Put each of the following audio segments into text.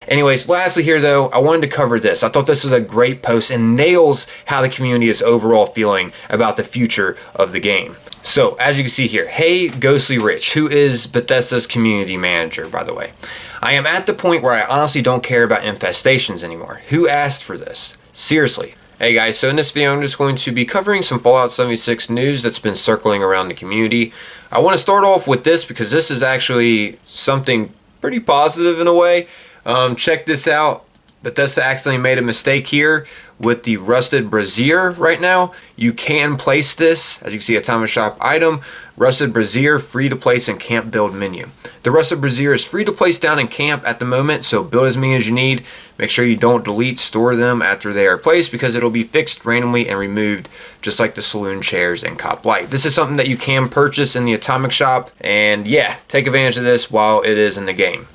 Anyways, lastly here though, I wanted to cover this. I thought this was a great post and nails how the community is overall feeling about the future of the game. So, as you can see here, hey Ghostly Rich, who is Bethesda's community manager, by the way. I am at the point where I honestly don't care about infestations anymore. Who asked for this? Seriously. Hey guys, so in this video I'm just going to be covering some Fallout 76 news that's been circling around the community. I want to start off with this because this is actually something pretty positive in a way. Check this out. Bethesda accidentally made a mistake here with the Rusted Brazier right now. You can place this, as you can see, Atomic Shop item, Rusted Brazier, free to place in camp build menu. The Rusted Brazier is free to place down in camp at the moment, so build as many as you need. Make sure you don't delete, store them after they are placed because it'll be fixed randomly and removed just like the saloon chairs and cop light. This is something that you can purchase in the Atomic Shop, and yeah, take advantage of this while it is in the game.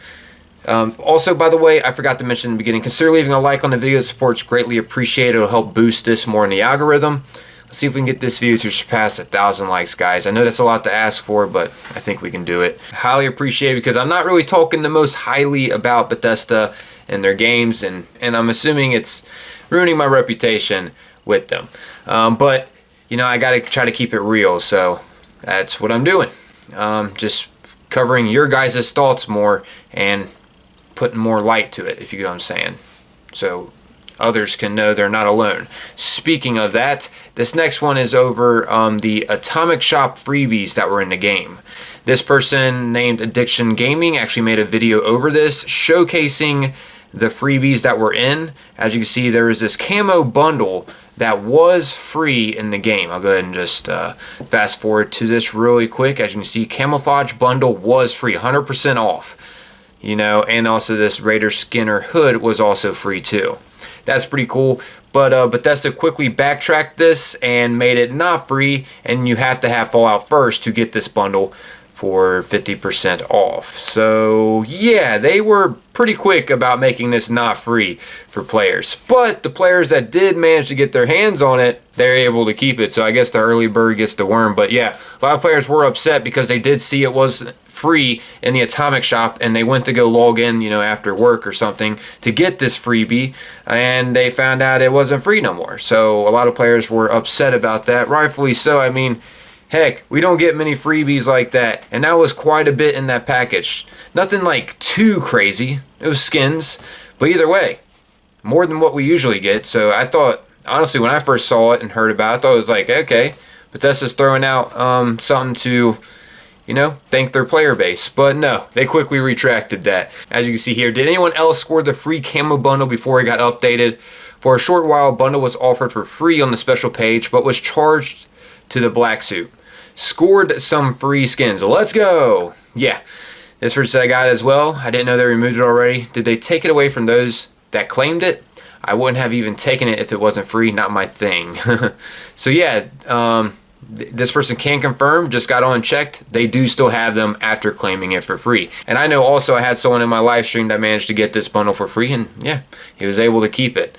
Also, by the way, I forgot to mention in the beginning, consider leaving a like on the video. The support's greatly appreciated. It'll help boost this more in the algorithm. Let's see if we can get this video to surpass 1,000 likes, guys. I know that's a lot to ask for, but I think we can do it. Highly appreciate it because I'm not really talking the most highly about Bethesda and their games, and I'm assuming it's ruining my reputation with them. But, you know, I got to try to keep it real, so that's what I'm doing. Just covering your guys' thoughts more and putting more light to it, if you get what I'm saying, so others can know they're not alone. Speaking of that, this next one is over the Atomic Shop freebies that were in the game. This person named Addiction Gaming actually made a video over this, showcasing the freebies that were in. As you can see, there was this camo bundle that was free in the game. I'll go ahead and just fast forward to this really quick. As you can see, camouflage bundle was free, 100% off. You know, and also this Raider Skinner hood was also free too. That's pretty cool. But Bethesda quickly backtracked this and made it not free, and you have to have Fallout first to get this bundle for 50% off. So yeah, they were pretty quick about making this not free for players. But the players that did manage to get their hands on it, they're able to keep it. So I guess the early bird gets the worm. But yeah, a lot of players were upset because they did see it was free in the Atomic Shop, and they went to go log in, you know, after work or something to get this freebie, and they found out it wasn't free no more. So a lot of players were upset about that, rightfully so. I mean, heck, we don't get many freebies like that, and that was quite a bit in that package. Nothing like too crazy. It was skins, but either way, more than what we usually get. So I thought, honestly, when I first saw it and heard about it, I thought it was like, okay, Bethesda's throwing out something to, you know, thank their player base. But no, they quickly retracted that. As you can see here, did anyone else score the free camo bundle before it got updated? For a short while, bundle was offered for free on the special page, but was charged to the black suit. Scored some free skins. Let's go. Yeah, this person said I got it as well. I didn't know they removed it already. Did they take it away from those that claimed it? I wouldn't have even taken it if it wasn't free. Not my thing. So yeah, this person can confirm, just got on and checked, they do still have them after claiming it for free. And I know also I had someone in my live stream that managed to get this bundle for free, and yeah, he was able to keep it.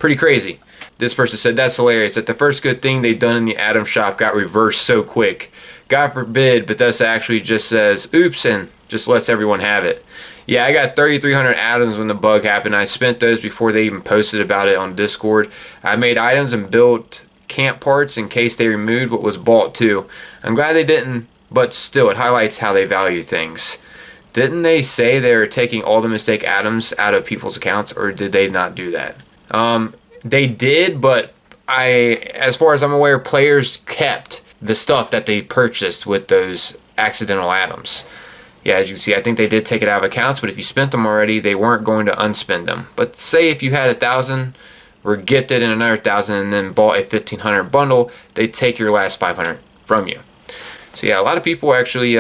Pretty crazy. This person said, that's hilarious that the first good thing they've done in the Atom Shop got reversed so quick. God forbid Bethesda actually just says, oops, and just lets everyone have it. Yeah, I got 3,300 atoms when the bug happened. I spent those before they even posted about it on Discord. I made items and built camp parts in case they removed what was bought too. I'm glad they didn't, but still, it highlights how they value things. Didn't they say they were taking all the mistake atoms out of people's accounts, or did they not do that? They did, but as far as I'm aware, players kept the stuff that they purchased with those accidental atoms. Yeah, as you can see, I think they did take it out of accounts, but if you spent them already, they weren't going to unspend them. But say if you had 1,000, were gifted in another 1,000, and then bought a 1,500 bundle, they take your last 500 from you. So yeah, a lot of people actually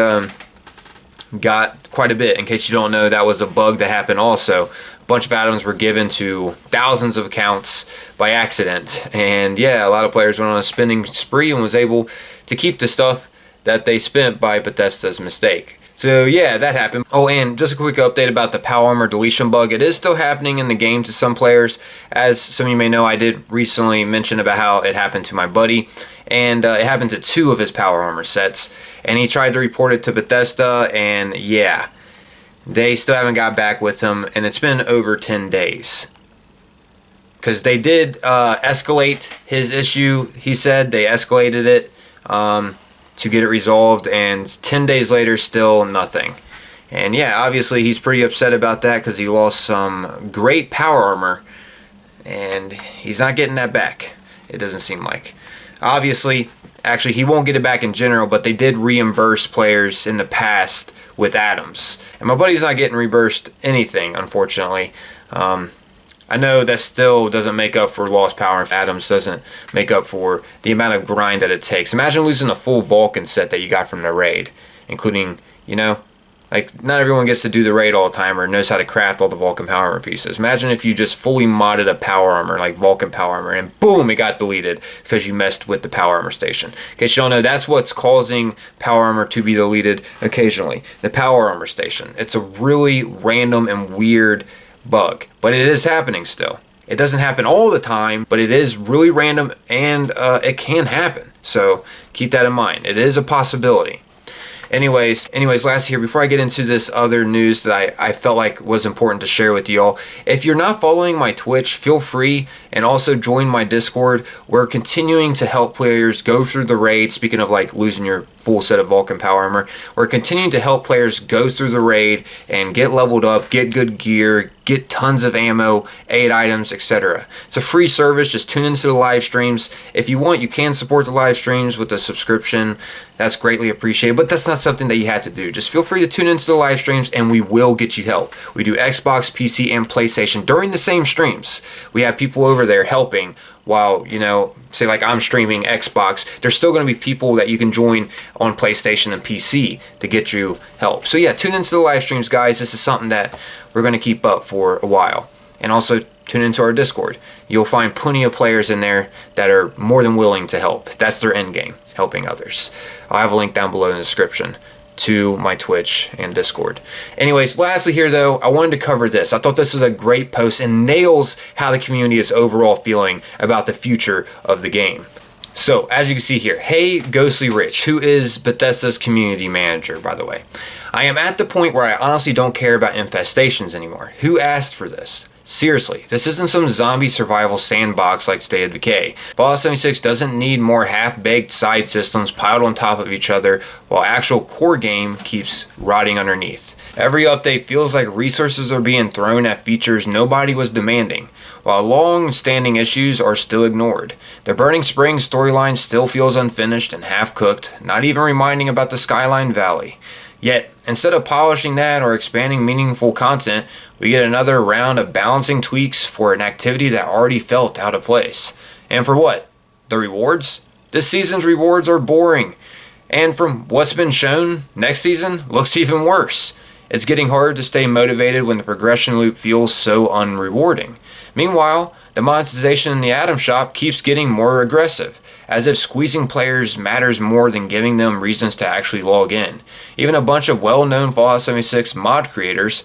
got quite a bit. In case you don't know, that was a bug that happened also. A bunch of atoms were given to thousands of accounts by accident, and yeah, a lot of players went on a spending spree and was able to keep the stuff that they spent by Bethesda's mistake. So yeah, that happened. Oh, and just a quick update about the power armor deletion bug. It is still happening in the game to some players. As some of you may know, I did recently mention about how it happened to my buddy, and it happened to 2 of his power armor sets, and he tried to report it to Bethesda, and yeah, They still haven't got back with him, and it's been over 10 days. Because they did escalate his issue. He said they escalated it to get it resolved, and 10 days later, still nothing. And yeah, obviously he's pretty upset about that because he lost some great power armor, and he's not getting that back, it doesn't seem like. Obviously, actually, he won't get it back in general, but they did reimburse players in the past with atoms. And my buddy's not getting reimbursed anything, unfortunately. I know that still doesn't make up for lost power, and atoms doesn't make up for the amount of grind that it takes. Imagine losing a full Vulcan set that you got from the raid, including, you know, like, not everyone gets to do the raid all the time or knows how to craft all the Vulcan power armor pieces. Imagine if you just fully modded a power armor, like Vulcan power armor, and boom, it got deleted because you messed with the power armor station. In case you don't know, that's what's causing power armor to be deleted occasionally. The power armor station. It's a really random and weird bug, but it is happening still. It doesn't happen all the time, but it is really random, and it can happen. So keep that in mind. It is a possibility. Anyways, last here, before I get into this other news that I felt like was important to share with y'all, if you're not following my Twitch, feel free, and also join my Discord. We're continuing to help players go through the raid. Speaking of like losing your full set of Vulcan power armor, we're continuing to help players go through the raid and get leveled up, get good gear, get tons of ammo, aid items, etc. It's a free service. Just tune into the live streams. If you want, you can support the live streams with a subscription. That's greatly appreciated, but that's not something that you have to do. Just feel free to tune into the live streams and we will get you help. We do Xbox, PC, and PlayStation during the same streams. We have people over there helping while, you know, say like I'm streaming Xbox. There's still going to be people that you can join on PlayStation and PC to get you help. So yeah, tune into the live streams, guys. This is something that we're going to keep up for a while. And also tune into our Discord. You'll find plenty of players in there that are more than willing to help. That's their end game, helping others. I'll have a link down below in the description to my Twitch and Discord. Anyways, lastly here though, I wanted to cover this. I thought this was a great post and nails how the community is overall feeling about the future of the game. So, as you can see here, hey Ghostly Rich, who is Bethesda's community manager, by the way. I am at the point where I honestly don't care about infestations anymore. Who asked for this? Seriously, this isn't some zombie survival sandbox like State of Decay. Fallout 76 doesn't need more half-baked side systems piled on top of each other while actual core game keeps rotting underneath. Every update feels like resources are being thrown at features nobody was demanding, while long-standing issues are still ignored. The Burning Springs storyline still feels unfinished and half-cooked, not even reminding about the Skyline Valley. Yet, instead of polishing that or expanding meaningful content, we get another round of balancing tweaks for an activity that already felt out of place. And for what? The rewards? This season's rewards are boring. And from what's been shown, next season looks even worse. It's getting harder to stay motivated when the progression loop feels so unrewarding. Meanwhile, the monetization in the Atom Shop keeps getting more aggressive, as if squeezing players matters more than giving them reasons to actually log in. Even a bunch of well-known Fallout 76 mod creators,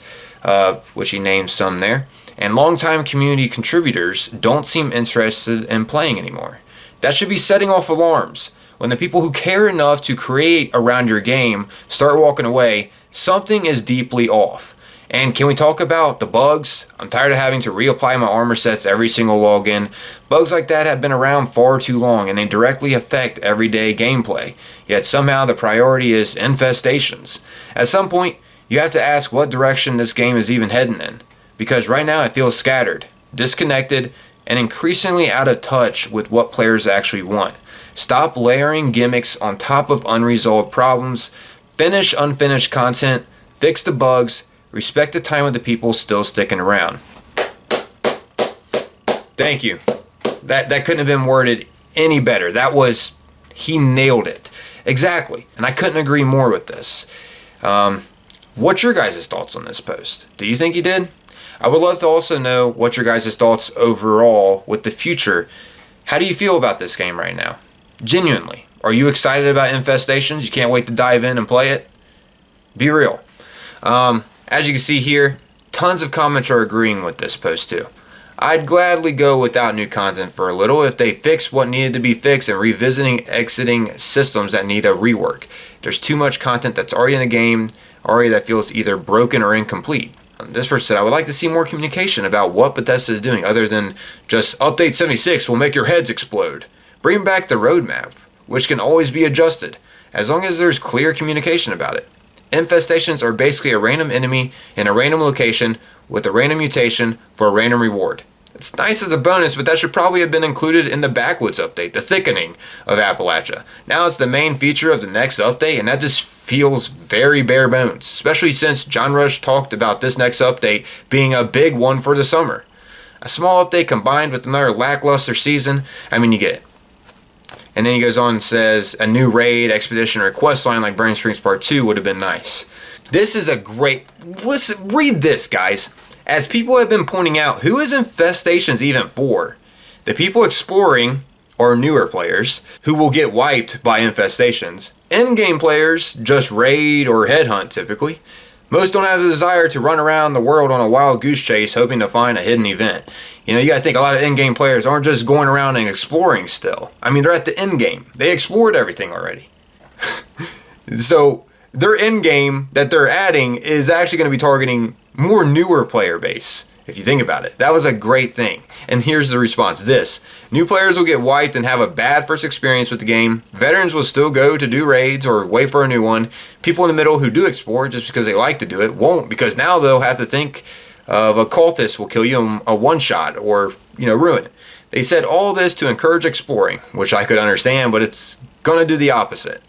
which he names some there, and longtime community contributors don't seem interested in playing anymore. That should be setting off alarms. When the people who care enough to create around your game start walking away, something is deeply off. And can we talk about the bugs? I'm tired of having to reapply my armor sets every single login. Bugs like that have been around far too long and they directly affect everyday gameplay. Yet somehow the priority is infestations. At some point, you have to ask what direction this game is even heading in. Because right now it feels scattered, disconnected, and increasingly out of touch with what players actually want. Stop layering gimmicks on top of unresolved problems. Finish unfinished content. Fix the bugs. Respect the time of the people still sticking around. Thank you. That couldn't have been worded any better. He nailed it. Exactly. And I couldn't agree more with this. What's your guys' thoughts on this post? Do you think he did? I would love to also know what your guys' thoughts overall with the future. How do you feel about this game right now? Genuinely. Are you excited about infestations? You can't wait to dive in and play it? Be real. As you can see here, tons of comments are agreeing with this post too. I'd gladly go without new content for a little if they fixed what needed to be fixed and revisiting exiting systems that need a rework. There's too much content that's already in the game already that feels either broken or incomplete. This person said, I would like to see more communication about what Bethesda is doing other than just update 76 will make your heads explode. Bring back the roadmap, which can always be adjusted, as long as there's clear communication about it. Infestations are basically a random enemy in a random location with a random mutation for a random reward. It's nice as a bonus, but that should probably have been included in the Backwoods update, the thickening of Appalachia. Now it's the main feature of the next update, and that just feels very bare bones, especially since John Rush talked about this next update being a big one for the summer. A small update combined with another lackluster season, I mean, you get it. And then he goes on and says a new raid, expedition, or quest line like Burning Springs Part 2 would have been nice. This is a great... Listen, read this, guys. As people have been pointing out, who is Infestations even for? The people exploring are newer players who will get wiped by Infestations. In-game players just raid or headhunt typically. Most don't have the desire to run around the world on a wild goose chase hoping to find a hidden event. You know, you gotta think a lot of in-game players aren't just going around and exploring still. I mean, they're at the end game. They explored everything already. So their end game that they're adding is actually going to be targeting more newer player base. If you think about it, that was a great thing. And here's the response. New players will get wiped and have a bad first experience with the game. Veterans will still go to do raids or wait for a new one. People in the middle who do explore just because they like to do it won't, because now they'll have to think of a cultist will kill you a one-shot or, ruin it. They said all this to encourage exploring, which I could understand, but it's going to do the opposite.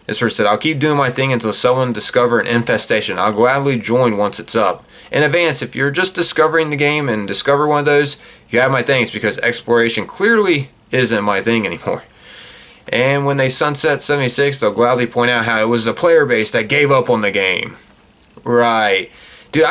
This person said, I'll keep doing my thing until someone discover an infestation. I'll gladly join once it's up. In advance, if you're just discovering the game and discover one of those, you have my thanks, because exploration clearly isn't my thing anymore. And when they sunset 76, they'll gladly point out how it was the player base that gave up on the game. Right. Dude,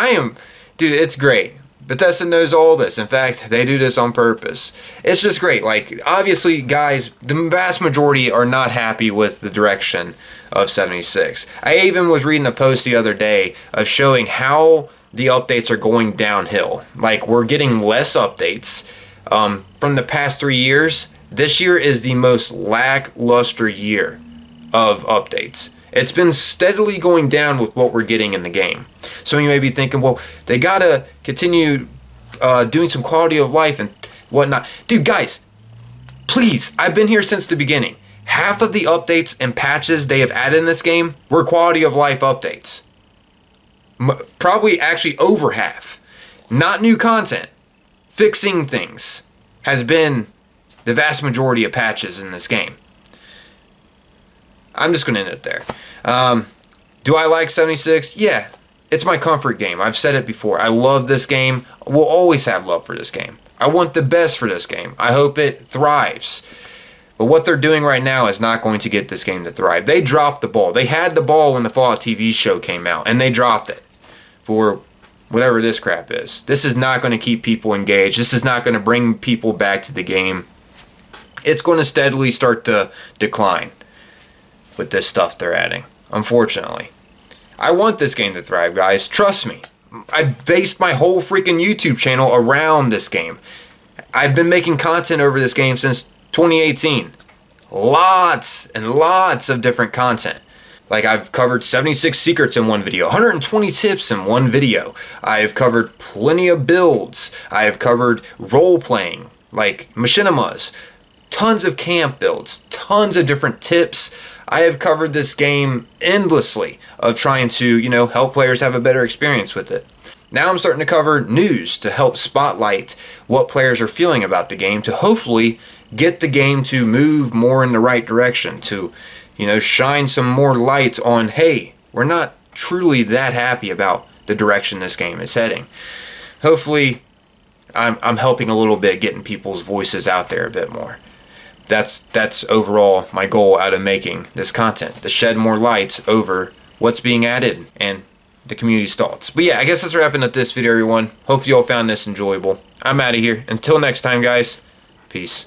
it's great. Bethesda knows all this. In fact, they do this on purpose. It's just great. Like, obviously, guys, the vast majority are not happy with the direction of 76. I even was reading a post the other day of showing how the updates are going downhill. Like, we're getting less updates from the past 3 years. This year is the most lackluster year of updates. It's been steadily going down with what we're getting in the game. So you may be thinking, well, they gotta continue doing some quality of life and whatnot. Dude, guys, please, I've been here since the beginning. Half of the updates and patches they have added in this game were quality of life updates. Probably actually over half. Not new content. Fixing things has been the vast majority of patches in this game. I'm just going to end it there. Do I like 76? Yeah, it's my comfort game. I've said it before. I love this game. We'll always have love for this game. I want the best for this game. I hope it thrives. But what they're doing right now is not going to get this game to thrive. They dropped the ball. They had the ball when the Fallout TV show came out, and they dropped it for whatever this crap is. This is not going to keep people engaged. This is not going to bring people back to the game. It's going to steadily start to decline with this stuff they're adding, unfortunately. I want this game to thrive, guys. Trust me. I based my whole freaking YouTube channel around this game. I've been making content over this game since 2018. Lots and lots of different content. Like, I've covered 76 secrets in one video, 120 tips in one video. I've covered plenty of builds. I have covered role-playing, like machinimas, tons of camp builds, tons of different tips. I have covered this game endlessly of trying to, help players have a better experience with it. Now I'm starting to cover news to help spotlight what players are feeling about the game, to hopefully get the game to move more in the right direction, to, shine some more light on, hey, we're not truly that happy about the direction this game is heading. Hopefully, I'm helping a little bit, getting people's voices out there a bit more. That's overall my goal out of making this content, to shed more light over what's being added and the community's thoughts. But yeah, I guess that's wrapping up this video, everyone. Hope you all found this enjoyable. I'm out of here. Until next time, guys. Peace.